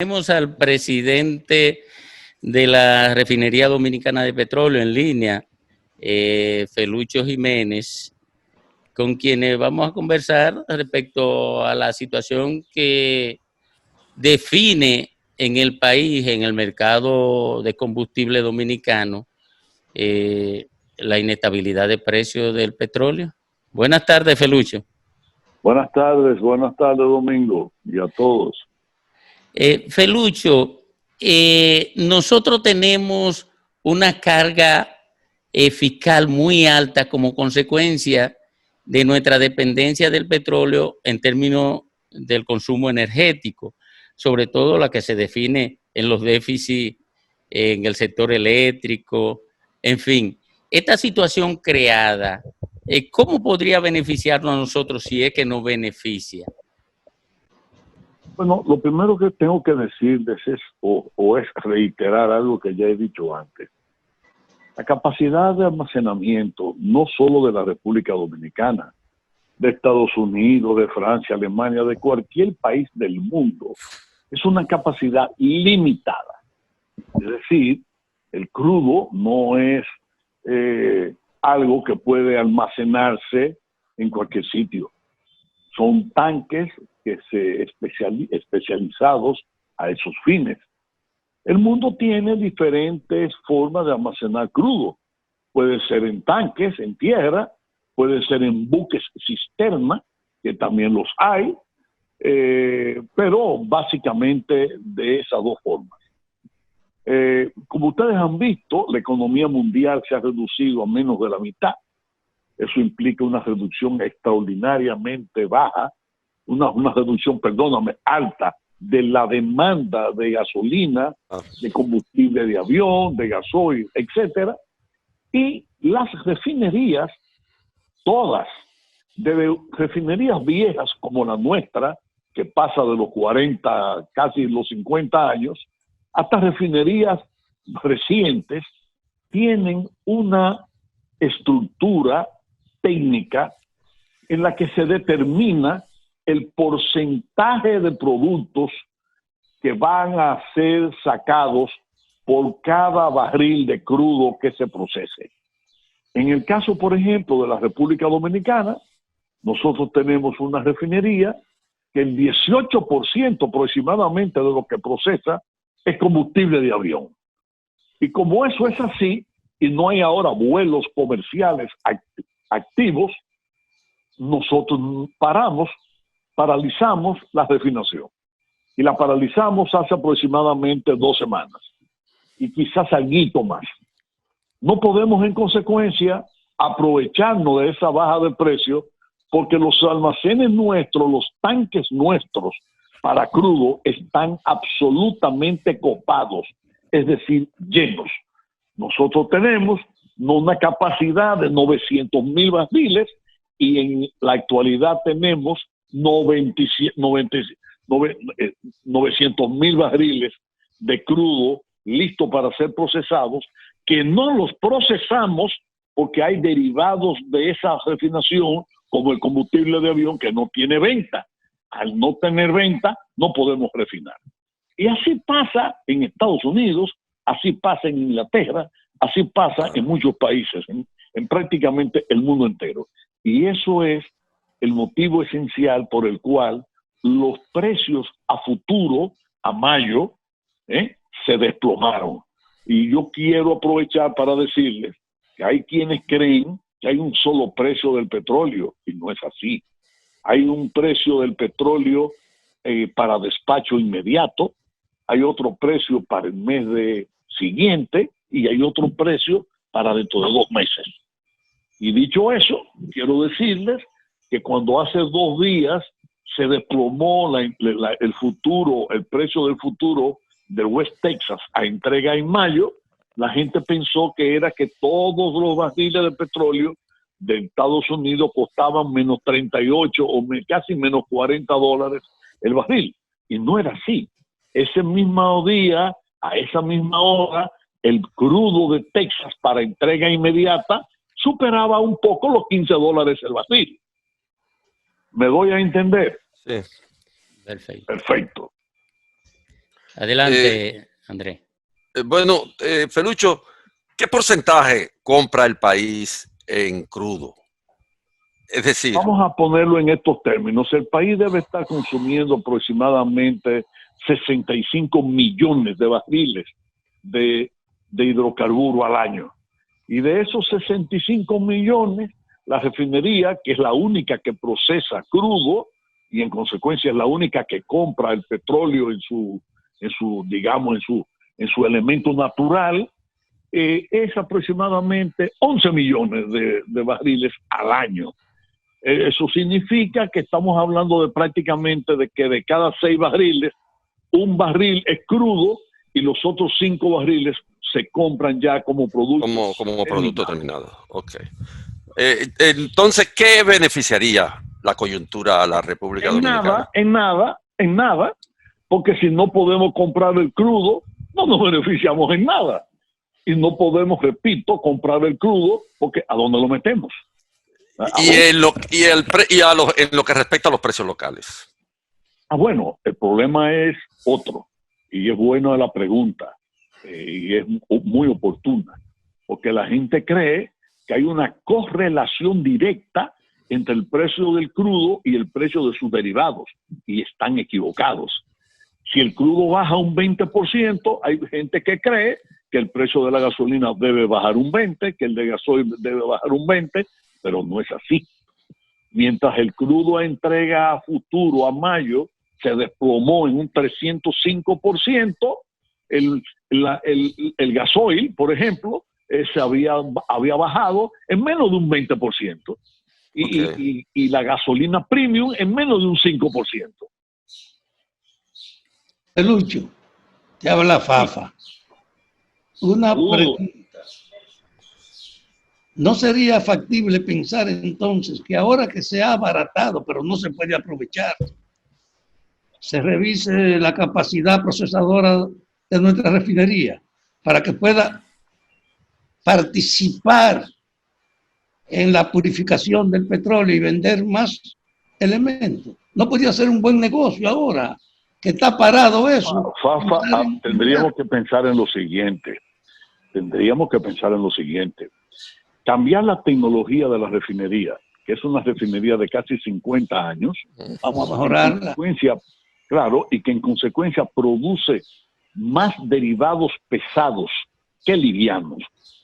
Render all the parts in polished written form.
Tenemos al presidente de la Refinería Dominicana de Petróleo en línea, Felucho Jiménez, con quienes vamos a conversar respecto a la situación que define en el país, en el mercado de combustible dominicano, la inestabilidad de precios del petróleo. Buenas tardes, Felucho. Buenas tardes, Domingo, y a todos. Felucho, nosotros tenemos una carga fiscal muy alta como consecuencia de nuestra dependencia del petróleo en términos del consumo energético, sobre todo la que se define en los déficits en el sector eléctrico, en fin. Esta situación creada, ¿cómo podría beneficiarnos a nosotros si es que nos beneficia? Bueno, lo primero que tengo que decirles es reiterar algo que ya he dicho antes. La capacidad de almacenamiento, no solo de la República Dominicana, de Estados Unidos, de Francia, Alemania, de cualquier país del mundo, es una capacidad limitada. Es decir, el crudo no es algo que puede almacenarse en cualquier sitio. Son tanques que se especializados a esos fines. El mundo tiene diferentes formas de almacenar crudo. Puede ser en tanques, en tierra, puede ser en buques cisterna, que también los hay, pero básicamente de esas dos formas. Como ustedes han visto, la economía mundial se ha reducido a menos de la mitad. Eso implica una reducción extraordinariamente baja, una reducción, alta de la demanda de gasolina, de combustible de avión, de gasoil, etcétera. Y las refinerías, todas, desde refinerías viejas como la nuestra, que pasa de los 40, casi los 50 años, hasta refinerías recientes, tienen una estructura técnica en la que se determina el porcentaje de productos que van a ser sacados por cada barril de crudo que se procese. En el caso, por ejemplo, de la República Dominicana, nosotros tenemos una refinería que el 18% aproximadamente de lo que procesa es combustible de avión. Y como eso es así, y no hay ahora vuelos comerciales activos, nosotros paralizamos la refinación. Y la paralizamos hace aproximadamente 2 semanas. Y quizás algo más. No podemos, en consecuencia, aprovecharnos de esa baja de precio porque los almacenes nuestros, los tanques nuestros para crudo están absolutamente copados, es decir, llenos. Nosotros tenemos una capacidad de 900,000 barriles y en la actualidad tenemos 900,000 barriles de crudo listo para ser procesados, que no los procesamos porque hay derivados de esa refinación, como el combustible de avión, que no tiene venta. Al no tener venta, no podemos refinar. Y así pasa en Estados Unidos, así pasa en Inglaterra, así pasa en muchos países, en prácticamente el mundo entero. Y eso es el motivo esencial por el cual los precios a futuro, a mayo, se desplomaron. Y yo quiero aprovechar para decirles que hay quienes creen que hay un solo precio del petróleo, y no es así. Hay un precio del petróleo para despacho inmediato, hay otro precio para el mes siguiente y hay otro precio para dentro de 2 meses. Y dicho eso, quiero decirles que cuando hace 2 días se desplomó el precio del futuro del West Texas a entrega en mayo, la gente pensó que era que todos los barriles de petróleo de Estados Unidos costaban menos 38 o casi menos $40 el barril. Y no era así. Ese mismo día, a esa misma hora, el crudo de Texas para entrega inmediata superaba un poco los $15 el barril. ¿Me doy a entender? Sí. Perfecto. Perfecto. Adelante, Andrés. Bueno, Felucho, ¿qué porcentaje compra el país en crudo? Es decir, vamos a ponerlo en estos términos. El país debe estar consumiendo aproximadamente 65 millones de barriles de hidrocarburo al año. Y de esos 65 millones, la refinería, que es la única que procesa crudo y en consecuencia es la única que compra el petróleo en su elemento natural, es aproximadamente 11 millones de barriles al año. Eso significa que estamos hablando de prácticamente de que de cada 6 barriles, un barril es crudo y los otros 5 barriles se compran ya como producto. Como producto terminado. Ok. Entonces, ¿qué beneficiaría la coyuntura a la República Dominicana? En nada, porque si no podemos comprar el crudo, no nos beneficiamos en nada. Y no podemos, repito, comprar el crudo porque ¿a dónde lo metemos? En lo que respecta a los precios locales. Bueno, el problema es otro, y es buena la pregunta, y es muy oportuna, porque la gente cree que hay una correlación directa entre el precio del crudo y el precio de sus derivados, y están equivocados. Si el crudo baja un 20%, hay gente que cree que el precio de la gasolina debe bajar un 20%, que el de gasoil debe bajar un 20%, pero no es así. Mientras el crudo entrega a futuro, a mayo, se desplomó en un 305%, el gasoil, por ejemplo, se había bajado en menos de un 20%. Y la gasolina premium en menos de un 5%. Felucho, te habla Fafa. Una pregunta. ¿No sería factible pensar entonces que ahora que se ha abaratado, pero no se puede aprovechar, se revise la capacidad procesadora de nuestra refinería para que pueda participar en la purificación del petróleo y vender más elementos? ¿No podría ser un buen negocio ahora que está parado eso? Fafa, tendríamos que pensar en lo siguiente. Cambiar la tecnología de la refinería, que es una refinería de casi 50 años. Vamos a mejorarla. Claro, y que en consecuencia produce más derivados pesados que livianos.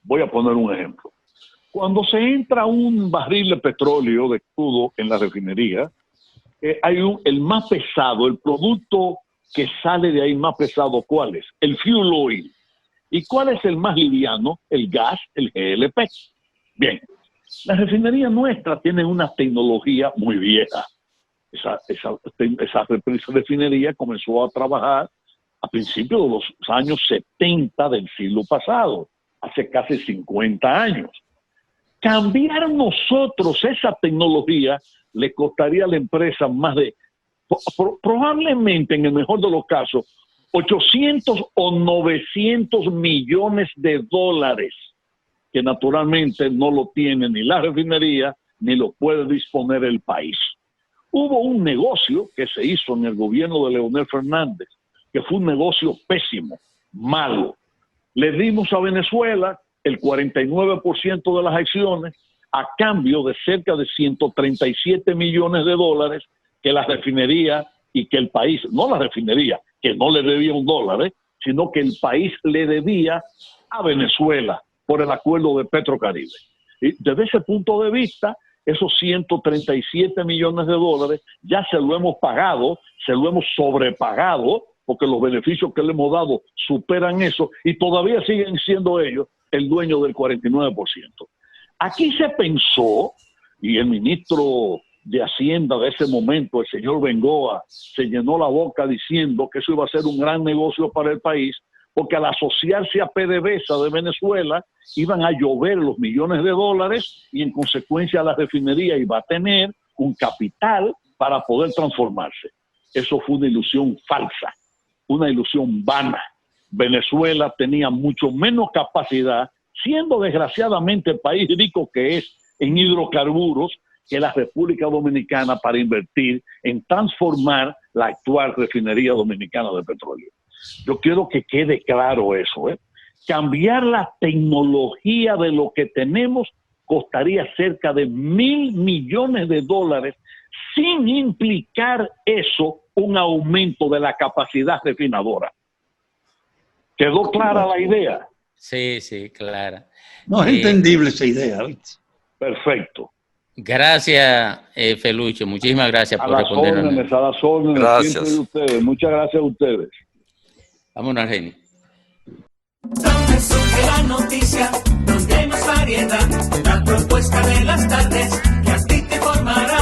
Voy a poner un ejemplo. Cuando se entra un barril de petróleo de crudo en la refinería, hay el más pesado, el producto que sale de ahí más pesado, ¿cuál es? El fuel oil. ¿Y cuál es el más liviano? El gas, el GLP. Bien, la refinería nuestra tiene una tecnología muy vieja. Esa refinería comenzó a trabajar a principios de los años 70 del siglo pasado, hace casi 50 años. Cambiar nosotros esa tecnología le costaría a la empresa más de, probablemente en el mejor de los casos, 800 o 900 millones de dólares, que naturalmente no lo tiene ni la refinería ni lo puede disponer el país. Hubo un negocio que se hizo en el gobierno de Leonel Fernández, que fue un negocio pésimo, malo. Le dimos a Venezuela el 49% de las acciones a cambio de cerca de 137 millones de dólares que la refinería y que el país, no la refinería, que no le debía un dólar, sino que el país le debía a Venezuela por el acuerdo de Petrocaribe. Y desde ese punto de vista, esos 137 millones de dólares ya se lo hemos pagado, se lo hemos sobrepagado, porque los beneficios que le hemos dado superan eso y todavía siguen siendo ellos el dueño del 49%. Aquí se pensó, y el ministro de Hacienda de ese momento, el señor Bengoa, se llenó la boca diciendo que eso iba a ser un gran negocio para el país, porque al asociarse a PDVSA de Venezuela, iban a llover los millones de dólares y en consecuencia la refinería iba a tener un capital para poder transformarse. Eso fue una ilusión falsa, una ilusión vana. Venezuela tenía mucho menos capacidad, siendo desgraciadamente el país rico que es en hidrocarburos, que la República Dominicana para invertir en transformar la actual refinería dominicana de petróleo. Yo quiero que quede claro eso, ¿eh? Cambiar la tecnología de lo que tenemos costaría cerca de $1.000 millones sin implicar eso un aumento de la capacidad refinadora. ¿Quedó clara la idea? Sí, sí, clara. No es entendible esa idea, ¿viste? Perfecto. Gracias, Felucho. Muchísimas gracias por respondernos. A las órdenes. Gracias. Siempre de ustedes. Muchas gracias a ustedes. Vámonos, Argenis. Donde surge la noticia, donde hay más variedad, la propuesta de las tardes que a ti te formará.